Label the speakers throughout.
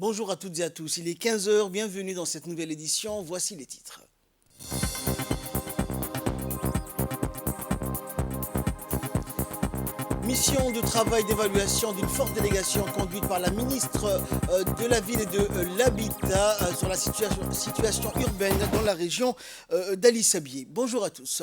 Speaker 1: Bonjour à toutes et à tous, il est 15 heures. Bienvenue dans cette nouvelle édition, voici les titres. Mission de travail d'évaluation d'une forte délégation conduite par la ministre de la Ville et de l'Habitat sur la situation urbaine dans la région d'Ali Sabieh. Bonjour à tous.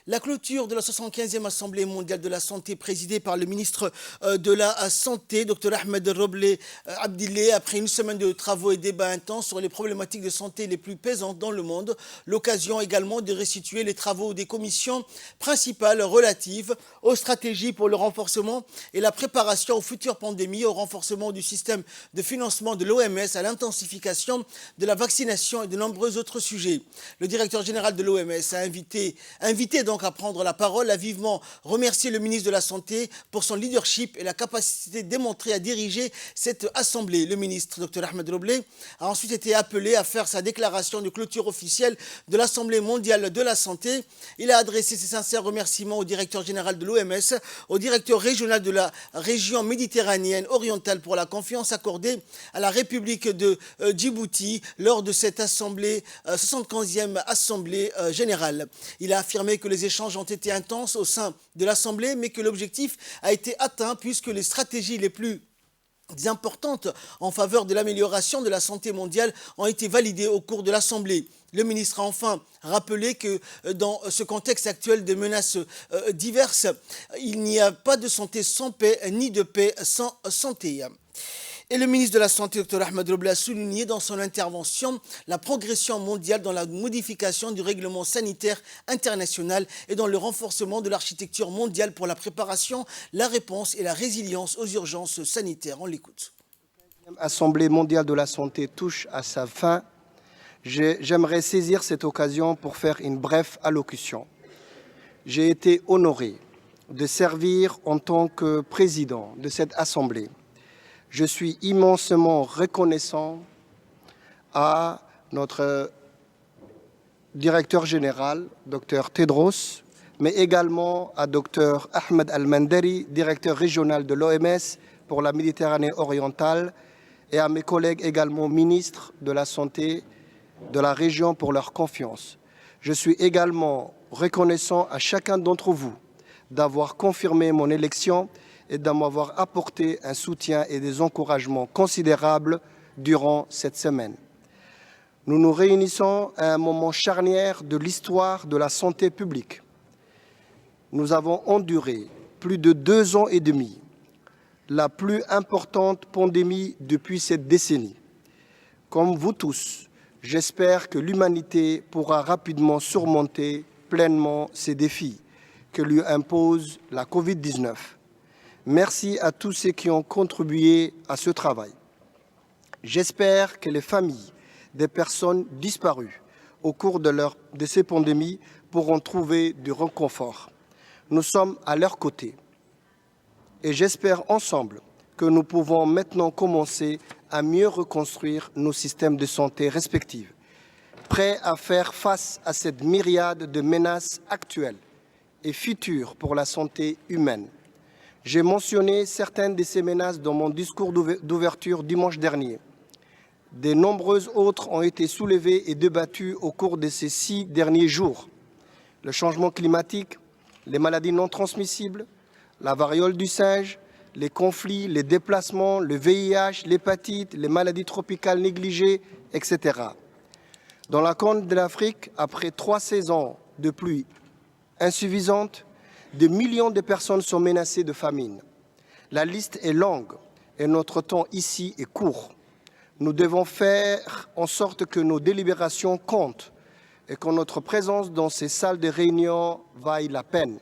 Speaker 1: La clôture de la 75e Assemblée mondiale de la santé présidée par le ministre de la Santé, Dr Ahmed Robleh Abdillah, après une semaine de travaux et débats intenses sur les problématiques de santé les plus pesantes dans le monde. L'occasion également de restituer les travaux des commissions principales relatives aux stratégies pour le renforcement et la préparation aux futures pandémies, au renforcement du système de financement de l'OMS, à l'intensification de la vaccination et de nombreux autres sujets. Le directeur général de l'OMS a invité donc à prendre la parole, a vivement remercié le ministre de la Santé pour son leadership et la capacité démontrée à diriger cette assemblée. Le ministre, Dr Ahmed Robleh, a ensuite été appelé à faire sa déclaration de clôture officielle de l'Assemblée mondiale de la santé. Il a adressé ses sincères remerciements au directeur général de l'OMS, au directeur régional de la région méditerranéenne orientale pour la confiance accordée à la République de Djibouti lors de cette assemblée, 75e assemblée générale. Il a affirmé que les échanges ont été intenses au sein de l'assemblée, mais que l'objectif a été atteint puisque les stratégies les plus importantes en faveur de l'amélioration de la santé mondiale ont été validées au cours de l'Assemblée. Le ministre a enfin rappelé que dans ce contexte actuel de menaces diverses, il n'y a pas de santé sans paix, ni de paix sans santé. Et le ministre de la Santé, Dr Ahmed Robleh, a souligné dans son intervention la progression mondiale dans la modification du règlement sanitaire international et dans le renforcement de l'architecture mondiale pour la préparation, la réponse et la résilience aux urgences sanitaires. On l'écoute.
Speaker 2: L'Assemblée mondiale de la santé touche à sa fin. J'aimerais saisir cette occasion pour faire une brève allocution. J'ai été honoré de servir en tant que président de cette Assemblée. Je suis immensément reconnaissant à notre directeur général, Dr Tedros, mais également à Dr Ahmed Al-Mandari, directeur régional de l'OMS pour la Méditerranée orientale, et à mes collègues également ministres de la Santé de la région pour leur confiance. Je suis également reconnaissant à chacun d'entre vous d'avoir confirmé mon élection et de m'avoir apporté un soutien et des encouragements considérables durant cette semaine. Nous nous réunissons à un moment charnière de l'histoire de la santé publique. Nous avons enduré plus de 2 ans et demi, la plus importante pandémie depuis cette décennie. Comme vous tous, j'espère que l'humanité pourra rapidement surmonter pleinement ces défis que lui impose la Covid-19. Merci à tous ceux qui ont contribué à ce travail. J'espère que les familles des personnes disparues au cours de ces pandémies pourront trouver du réconfort. Nous sommes à leur côté et j'espère ensemble que nous pouvons maintenant commencer à mieux reconstruire nos systèmes de santé respectifs, prêts à faire face à cette myriade de menaces actuelles et futures pour la santé humaine. J'ai mentionné certaines de ces menaces dans mon discours d'ouverture dimanche dernier. De nombreuses autres ont été soulevées et débattues au cours de ces 6 derniers jours. Le changement climatique, les maladies non transmissibles, la variole du singe, les conflits, les déplacements, le VIH, l'hépatite, les maladies tropicales négligées, etc. Dans la Corne de l'Afrique, après 3 saisons de pluie insuffisantes, des millions de personnes sont menacées de famine. La liste est longue et notre temps ici est court. Nous devons faire en sorte que nos délibérations comptent et que notre présence dans ces salles de réunion vaille la peine.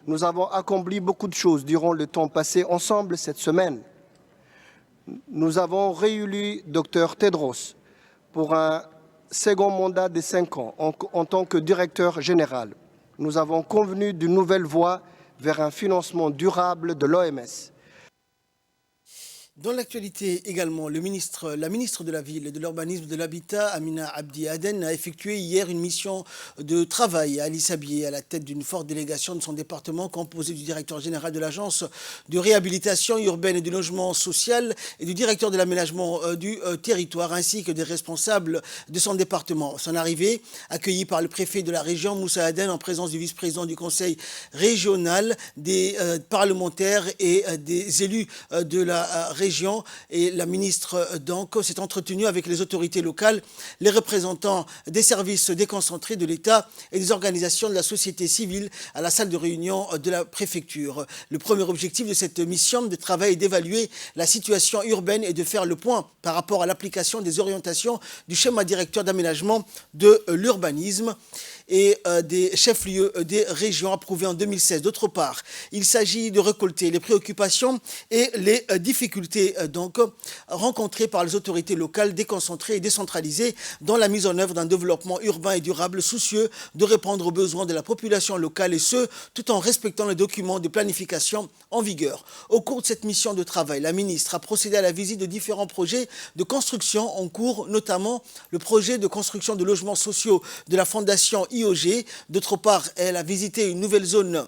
Speaker 2: Nous avons accompli beaucoup de choses durant le temps passé ensemble cette semaine. Nous avons réélu Dr Tedros pour un second mandat de 5 ans en tant que directeur général. Nous avons convenu d'une nouvelle voie vers un financement durable de l'OMS.
Speaker 1: Dans l'actualité également, la ministre de la Ville, de l'Urbanisme, de l'Habitat, Amina Abdi Aden, a effectué hier une mission de travail à Ali Sabié, à la tête d'une forte délégation de son département, composée du directeur général de l'Agence de réhabilitation urbaine et du logement social et du directeur de l'aménagement du territoire, ainsi que des responsables de son département. Son arrivée, accueillie par le préfet de la région, Moussa Aden, en présence du vice-président du conseil régional, des parlementaires et des élus de la région, et la ministre donc s'est entretenue avec les autorités locales, les représentants des services déconcentrés de l'État et des organisations de la société civile à la salle de réunion de la préfecture. Le premier objectif de cette mission de travail est d'évaluer la situation urbaine et de faire le point par rapport à l'application des orientations du schéma directeur d'aménagement de l'urbanisme et des chefs-lieux des régions approuvés en 2016. D'autre part, il s'agit de récolter les préoccupations et les difficultés donc rencontrées par les autorités locales déconcentrées et décentralisées dans la mise en œuvre d'un développement urbain et durable soucieux de répondre aux besoins de la population locale, et ce, tout en respectant les documents de planification en vigueur. Au cours de cette mission de travail, la ministre a procédé à la visite de différents projets de construction en cours, notamment le projet de construction de logements sociaux de la Fondation IOG. D'autre part, elle a visité une nouvelle zone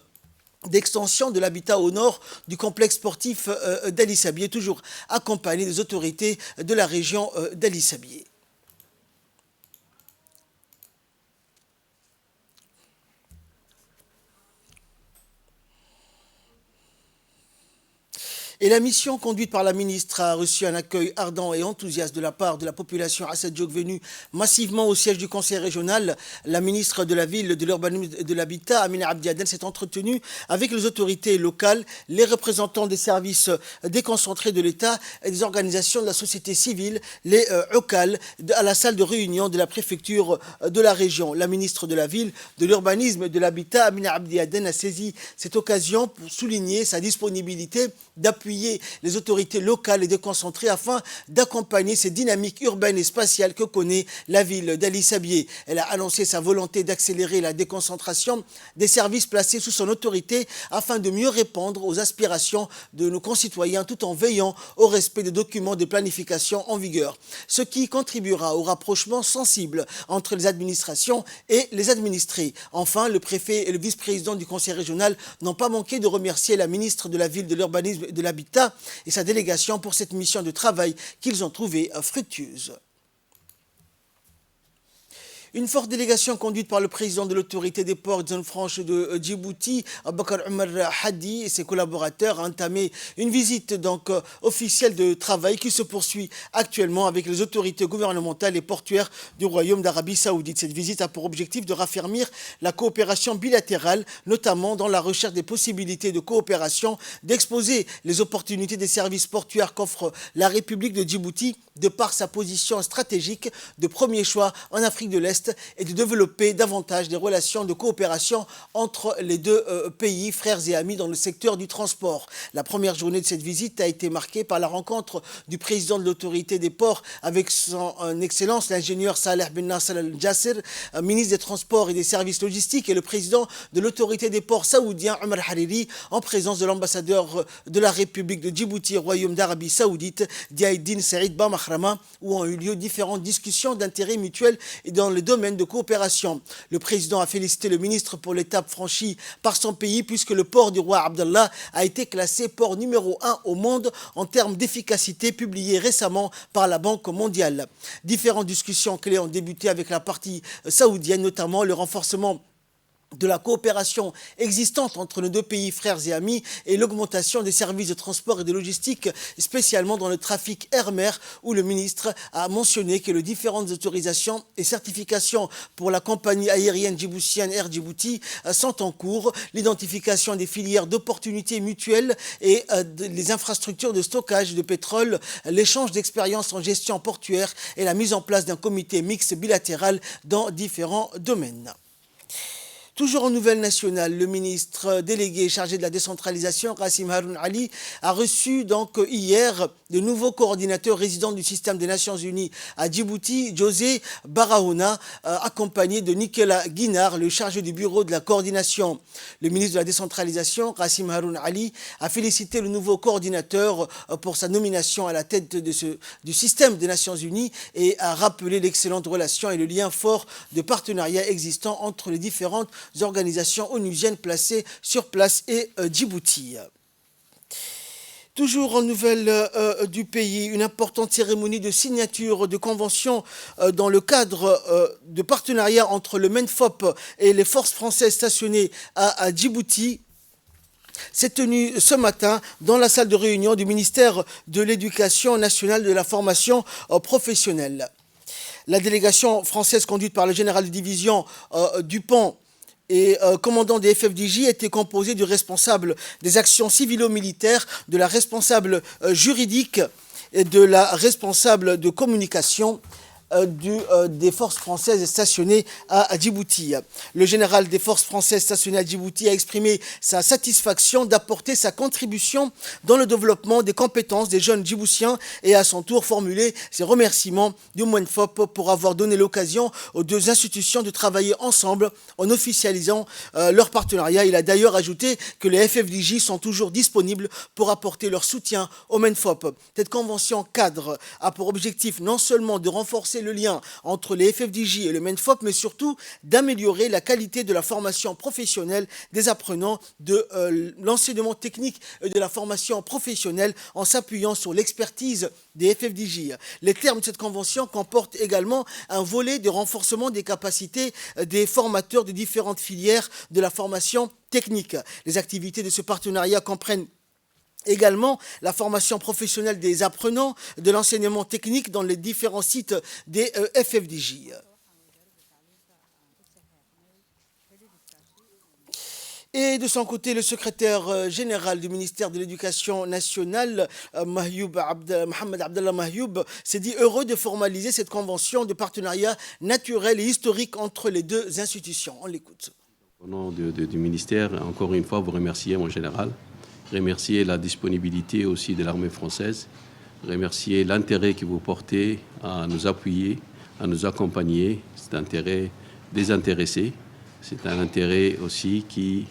Speaker 1: d'extension de l'habitat au nord du complexe sportif d'Ali Sabié, toujours accompagné des autorités de la région d'Ali Sabié. Et la mission conduite par la ministre a reçu un accueil ardent et enthousiaste de la part de la population Assadjouk venue massivement au siège du conseil régional. La ministre de la Ville, de l'Urbanisme et de l'Habitat, Amina Abdi Aden, s'est entretenue avec les autorités locales, les représentants des services déconcentrés de l'État et des organisations de la société civile, les OCAL, à la salle de réunion de la préfecture de la région. La ministre de la Ville, de l'Urbanisme et de l'Habitat, Amina Abdi Aden, a saisi cette occasion pour souligner sa disponibilité d'appuyer les autorités locales et déconcentrées afin d'accompagner ces dynamiques urbaines et spatiales que connaît la ville d'Ali Sabié. Elle a annoncé sa volonté d'accélérer la déconcentration des services placés sous son autorité afin de mieux répondre aux aspirations de nos concitoyens tout en veillant au respect des documents de planification en vigueur, ce qui contribuera au rapprochement sensible entre les administrations et les administrés. Enfin, le préfet et le vice-président du conseil régional n'ont pas manqué de remercier la ministre de la Ville, de l'Urbanisme et de l'Habitat et sa délégation pour cette mission de travail qu'ils ont trouvée fructueuse. Une forte délégation conduite par le président de l'autorité des ports de zone franche de Djibouti, Bakar Omar Hadi, et ses collaborateurs a entamé une visite donc officielle de travail qui se poursuit actuellement avec les autorités gouvernementales et portuaires du Royaume d'Arabie Saoudite. Cette visite a pour objectif de raffermir la coopération bilatérale, notamment dans la recherche des possibilités de coopération, d'exposer les opportunités des services portuaires qu'offre la République de Djibouti de par sa position stratégique de premier choix en Afrique de l'Est, et de développer davantage des relations de coopération entre les deux pays, frères et amis dans le secteur du transport. La première journée de cette visite a été marquée par la rencontre du président de l'autorité des ports avec son excellence l'ingénieur Saleh Ben Nasser Al-Jassir, ministre des Transports et des Services Logistiques, et le président de l'autorité des ports saoudien Omar Hariri, en présence de l'ambassadeur de la République de Djibouti au Royaume d'Arabie Saoudite, Diaïdine Saïd Bamahrama, où ont eu lieu différentes discussions d'intérêt mutuel et dans le domaine de coopération. Le président a félicité le ministre pour l'étape franchie par son pays, puisque le port du roi Abdallah a été classé port numéro 1 au monde en termes d'efficacité, publié récemment par la Banque mondiale. Différentes discussions clés ont débuté avec la partie saoudienne, notamment le renforcement de la coopération existante entre nos deux pays frères et amis et l'augmentation des services de transport et de logistique, spécialement dans le trafic air-mer, où le ministre a mentionné que les différentes autorisations et certifications pour la compagnie aérienne djiboutienne Air Djibouti sont en cours, l'identification des filières d'opportunités mutuelles et les infrastructures de stockage de pétrole, l'échange d'expériences en gestion portuaire et la mise en place d'un comité mixte bilatéral dans différents domaines. Toujours en nouvelle nationale, le ministre délégué chargé de la décentralisation, Kassim Haroun Ali, a reçu donc hier le nouveau coordinateur résident du système des Nations Unies à Djibouti, José Barahona, accompagné de Nicolas Guinard, le chargé du bureau de la coordination. Le ministre de la décentralisation, Kassim Haroun Ali, a félicité le nouveau coordinateur pour sa nomination à la tête du système des Nations Unies et a rappelé l'excellente relation et le lien fort de partenariat existant entre les différentes organisations onusiennes placées sur place et Djibouti. Toujours en nouvelle du pays, une importante cérémonie de signature de convention dans le cadre de partenariat entre le MENFOP et les forces françaises stationnées à Djibouti s'est tenue ce matin dans la salle de réunion du ministère de l'Éducation nationale et de la formation professionnelle. La délégation française conduite par le général de division Dupont et commandant des FFDJ était composé du responsable des actions civilo-militaires, de la responsable juridique et de la responsable de communication des forces françaises stationnées à Djibouti. Le général des forces françaises stationnées à Djibouti a exprimé sa satisfaction d'apporter sa contribution dans le développement des compétences des jeunes djiboutiens et à son tour formulé ses remerciements du MENFOP pour avoir donné l'occasion aux deux institutions de travailler ensemble en officialisant leur partenariat. Il a d'ailleurs ajouté que les FFDJ sont toujours disponibles pour apporter leur soutien au MENFOP. Cette convention cadre a pour objectif non seulement de renforcer le lien entre les FFDJ et le MENFOP, mais surtout d'améliorer la qualité de la formation professionnelle des apprenants, de l'enseignement technique et de la formation professionnelle en s'appuyant sur l'expertise des FFDJ. Les termes de cette convention comportent également un volet de renforcement des capacités des formateurs de différentes filières de la formation technique. Les activités de ce partenariat comprennent également la formation professionnelle des apprenants, de l'enseignement technique dans les différents sites des FFDJ. Et de son côté, le secrétaire général du ministère de l'Éducation nationale, Mohamed Abdallah Mahyoub, s'est dit heureux de formaliser cette convention de partenariat naturel et historique entre les deux institutions. On l'écoute.
Speaker 3: Au nom du ministère, encore une fois, vous remercier mon général, remercier la disponibilité aussi de l'armée française, remercier l'intérêt que vous portez à nous appuyer, à nous accompagner. C'est un intérêt désintéressé, c'est un intérêt aussi qui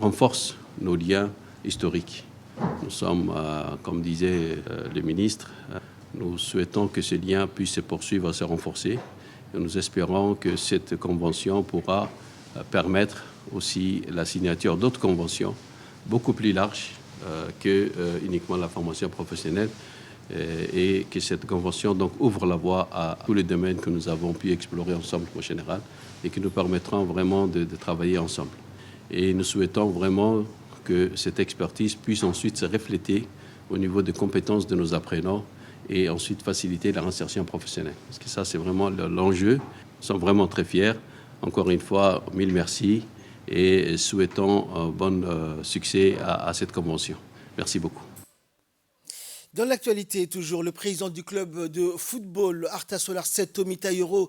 Speaker 3: renforce nos liens historiques. Nous sommes, comme disait le ministre, nous souhaitons que ce lien puisse se poursuivre et se renforcer. Et nous espérons que cette convention pourra permettre aussi la signature d'autres conventions beaucoup plus larges que uniquement la formation professionnelle et que cette convention donc ouvre la voie à tous les domaines que nous avons pu explorer ensemble au général et qui nous permettront vraiment de travailler ensemble. Et nous souhaitons vraiment que cette expertise puisse ensuite se refléter au niveau des compétences de nos apprenants et ensuite faciliter la réinsertion professionnelle. Parce que ça, c'est vraiment l'enjeu. Nous sommes vraiment très fiers. Encore une fois, mille merci et souhaitons bon succès à cette convention. Merci beaucoup.
Speaker 1: Dans l'actualité, toujours, le président du club de football Arta Solar 7, Tommy Tayoro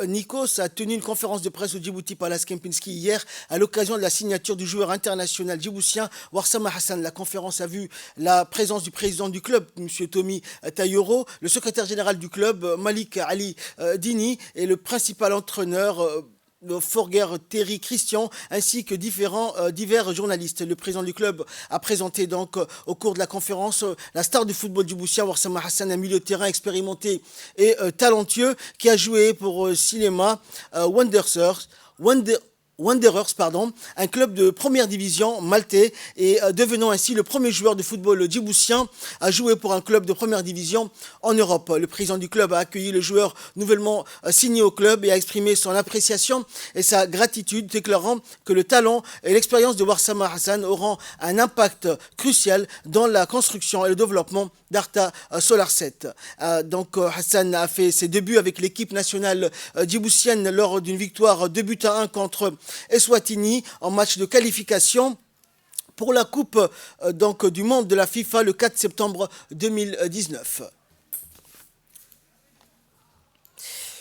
Speaker 1: Nikos, a tenu une conférence de presse au Djibouti Palace Kempinski hier à l'occasion de la signature du joueur international djiboutien Warsama Hassan. La conférence a vu la présence du président du club, M. Tommy Tayoro, le secrétaire général du club, Malik Ali Dini, et le principal entraîneur, le Forger Terry Christian, ainsi que divers journalistes. Le président du club a présenté donc au cours de la conférence la star du football djiboutien, Warsama Hassan, un milieu de terrain expérimenté et talentueux qui a joué pour Silema Wanderers, un club de première division maltais, et devenant ainsi le premier joueur de football djiboutien à jouer pour un club de première division en Europe. Le président du club a accueilli le joueur nouvellement signé au club et a exprimé son appréciation et sa gratitude, déclarant que le talent et l'expérience de Warsama Hassan auront un impact crucial dans la construction et le développement d'Arta Solar 7. Donc Hassan a fait ses débuts avec l'équipe nationale djiboutienne lors d'une victoire 2-1 contre Eswatini en match de qualification pour la Coupe du monde de la FIFA le 4 septembre 2019.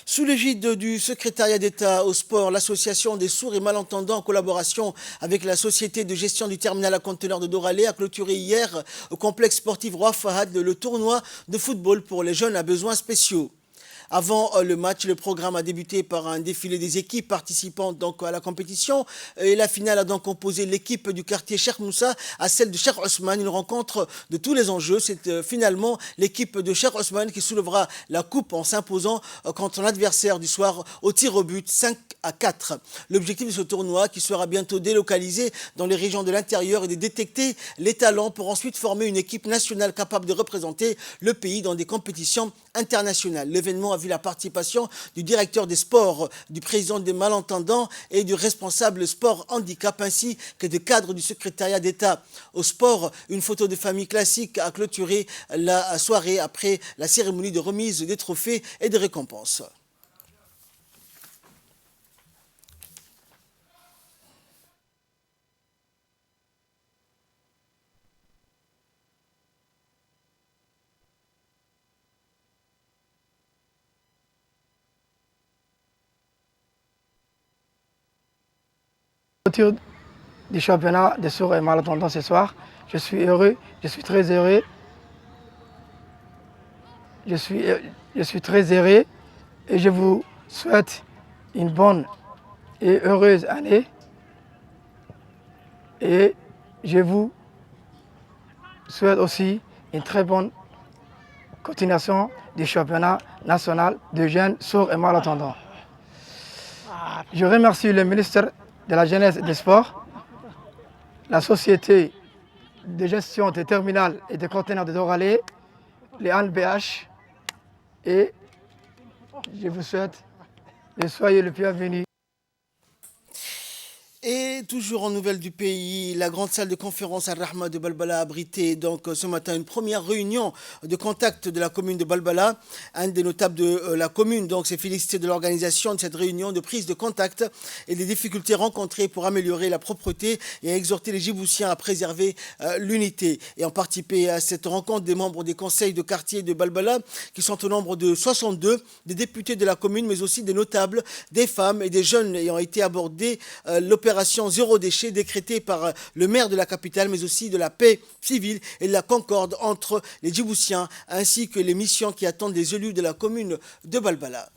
Speaker 1: Sous l'égide du secrétariat d'État au sport, l'association des sourds et malentendants en collaboration avec la société de gestion du terminal à conteneurs de Doralé a clôturé hier au complexe sportif Roi Fahad le tournoi de football pour les jeunes à besoins spéciaux. Avant le match, le programme a débuté par un défilé des équipes participant donc à la compétition. Et la finale a donc opposé l'équipe du quartier Cheikh Moussa à celle de Cheikh Ousmane. Une rencontre de tous les enjeux. C'est finalement l'équipe de Cheikh Ousmane qui soulèvera la coupe en s'imposant contre son adversaire du soir au tir au but 5-4. L'objectif de ce tournoi, qui sera bientôt délocalisé dans les régions de l'intérieur, est de détecter les talents pour ensuite former une équipe nationale capable de représenter le pays dans des compétitions internationales. L'événement a vu la participation du directeur des sports, du président des malentendants et du responsable sport handicap, ainsi que des cadres du secrétariat d'État au sport. Une photo de famille classique a clôturé la soirée après la cérémonie de remise des trophées et des récompenses.
Speaker 4: Du championnat des sourds et malentendants ce soir. Je suis heureux, je suis très heureux. Je suis très heureux et je vous souhaite une bonne et heureuse année. Et je vous souhaite aussi une très bonne continuation du championnat national de jeunes sourds et malentendants. Je remercie le ministre de la Jeunesse et des Sports, la société de gestion des terminales et des conteneurs de Doralé, les ANBH, et je vous souhaite de soyez le bienvenu.
Speaker 1: Et toujours en nouvelles du pays, la grande salle de conférence Al-Rahma de Balbala a abrité donc ce matin une première réunion de contact de la commune de Balbala. Un des notables de la commune donc s'est félicité de l'organisation de cette réunion de prise de contact et des difficultés rencontrées pour améliorer la propreté et a exhorté les Djiboutiens à préserver l'unité. Et ont participé à cette rencontre des membres des conseils de quartier de Balbala qui sont au nombre de 62, des députés de la commune mais aussi des notables, des femmes et des jeunes ayant été abordés l'opération zéro déchet décrétée par le maire de la capitale, mais aussi de la paix civile et de la concorde entre les Djiboutiens, ainsi que les missions qui attendent les élus de la commune de Balbala.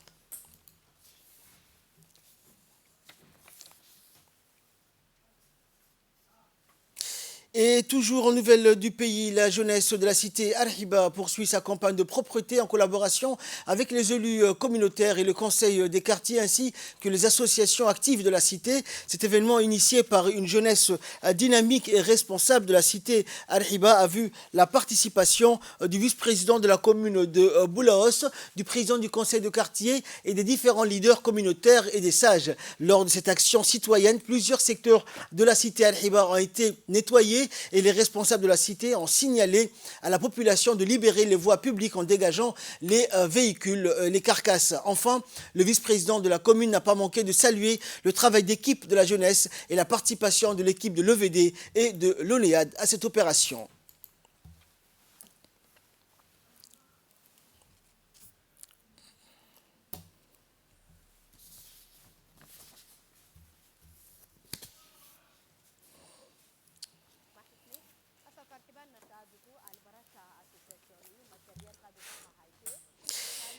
Speaker 1: Et toujours en nouvelles du pays, la jeunesse de la cité Al-Hiba poursuit sa campagne de propreté en collaboration avec les élus communautaires et le conseil des quartiers ainsi que les associations actives de la cité. Cet événement initié par une jeunesse dynamique et responsable de la cité Al-Hiba a vu la participation du vice-président de la commune de Boulaos, du président du conseil de quartier et des différents leaders communautaires et des sages. Lors de cette action citoyenne, plusieurs secteurs de la cité Al-Hiba ont été nettoyés et les responsables de la cité ont signalé à la population de libérer les voies publiques en dégageant les véhicules, les carcasses. Enfin, le vice-président de la commune n'a pas manqué de saluer le travail d'équipe de la jeunesse et la participation de l'équipe de l'EVD et de l'ONEAD à cette opération.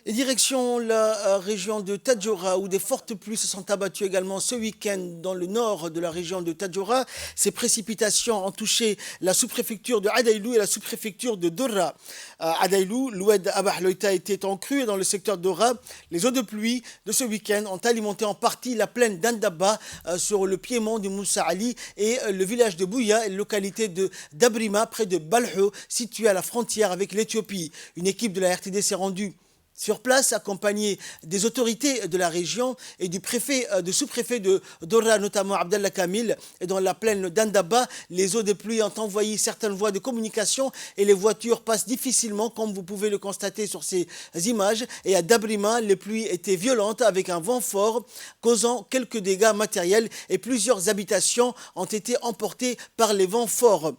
Speaker 1: Et direction la région de Tadjoura, où des fortes pluies se sont abattues également ce week-end dans le nord de la région de Tadjoura. Ces précipitations ont touché la sous-préfecture de Adaïlou et la sous-préfecture de Dora. À Adaïlou, l'oued Abahloïta était en crue et dans le secteur de Dora, les eaux de pluie de ce week-end ont alimenté en partie la plaine d'Andaba sur le piémont de Moussa Ali et le village de Bouya et la localité de Dabrima près de Balho, située à la frontière avec l'Éthiopie. Une équipe de la RTD s'est rendue sur place, accompagné des autorités de la région et du préfet, du sous-préfet de Dora, notamment Abdallah Kamil, et dans la plaine d'Andaba, les eaux de pluie ont envahi certaines voies de communication et les voitures passent difficilement, comme vous pouvez le constater sur ces images. Et à Dabrima, les pluies étaient violentes avec un vent fort, causant quelques dégâts matériels et plusieurs habitations ont été emportées par les vents forts.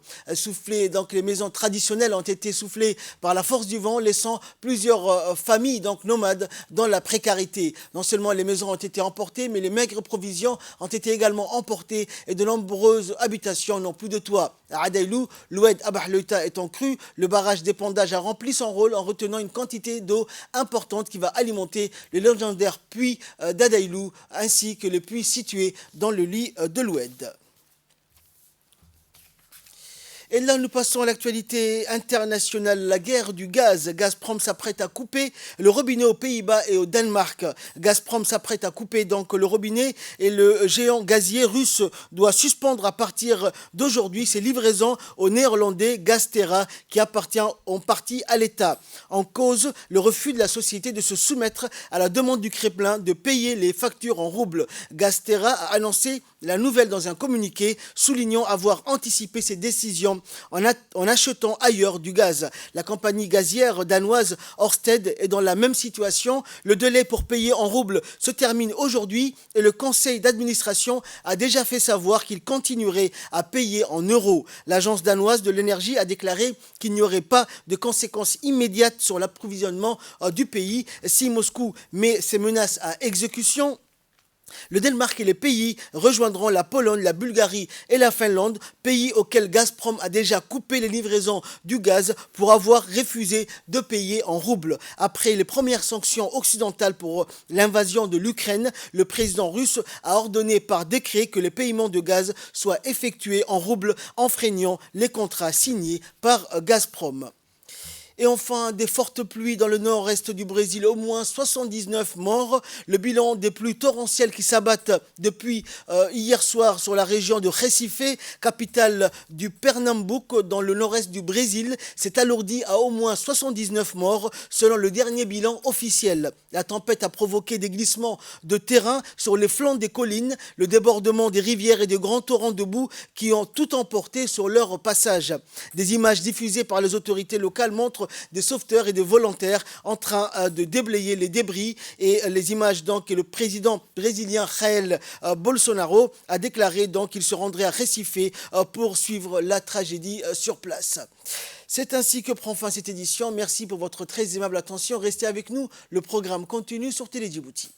Speaker 1: Donc les maisons traditionnelles ont été soufflées par la force du vent, laissant plusieurs familles familles donc nomades dans la précarité. Non seulement les maisons ont été emportées, mais les maigres provisions ont été également emportées et de nombreuses habitations n'ont plus de toit. À Adaïlou, l'Oued Abahloïta étant cru, le barrage d'épandage a rempli son rôle en retenant une quantité d'eau importante qui va alimenter le légendaire puits d'Adaïlou ainsi que les puits situés dans le lit de l'Oued. Et là, nous passons à l'actualité internationale, la guerre du gaz. Gazprom s'apprête à couper le robinet aux Pays-Bas et au Danemark. Gazprom s'apprête à couper donc le robinet et le géant gazier russe doit suspendre à partir d'aujourd'hui ses livraisons au néerlandais Gaztera qui appartient en partie à l'État. En cause, le refus de la société de se soumettre à la demande du Kremlin de payer les factures en roubles. Gaztera a annoncé la nouvelle dans un communiqué, soulignant avoir anticipé ses décisions en achetant ailleurs du gaz. La compagnie gazière danoise Ørsted est dans la même situation. Le délai pour payer en roubles se termine aujourd'hui et le conseil d'administration a déjà fait savoir qu'il continuerait à payer en euros. L'agence danoise de l'énergie a déclaré qu'il n'y aurait pas de conséquences immédiates sur l'approvisionnement du pays. Si Moscou met ses menaces à exécution, le Danemark et les pays rejoindront la Pologne, la Bulgarie et la Finlande, pays auxquels Gazprom a déjà coupé les livraisons du gaz pour avoir refusé de payer en roubles. Après les premières sanctions occidentales pour l'invasion de l'Ukraine, le président russe a ordonné par décret que les paiements de gaz soient effectués en roubles, enfreignant les contrats signés par Gazprom. Et enfin, des fortes pluies dans le nord-est du Brésil, au moins 79 morts. Le bilan des pluies torrentielles qui s'abattent depuis hier soir sur la région de Recife, capitale du Pernambuco, dans le nord-est du Brésil, s'est alourdi à au moins 79 morts, selon le dernier bilan officiel. La tempête a provoqué des glissements de terrain sur les flancs des collines, le débordement des rivières et de grands torrents de boue qui ont tout emporté sur leur passage. Des images diffusées par les autorités locales montrent des sauveteurs et des volontaires en train de déblayer les débris et les images donc que le président brésilien Jair Bolsonaro a déclaré donc qu'il se rendrait à Recife pour suivre la tragédie sur place. C'est ainsi que prend fin cette édition. Merci pour votre très aimable attention. Restez avec nous. Le programme continue sur Télé Djibouti.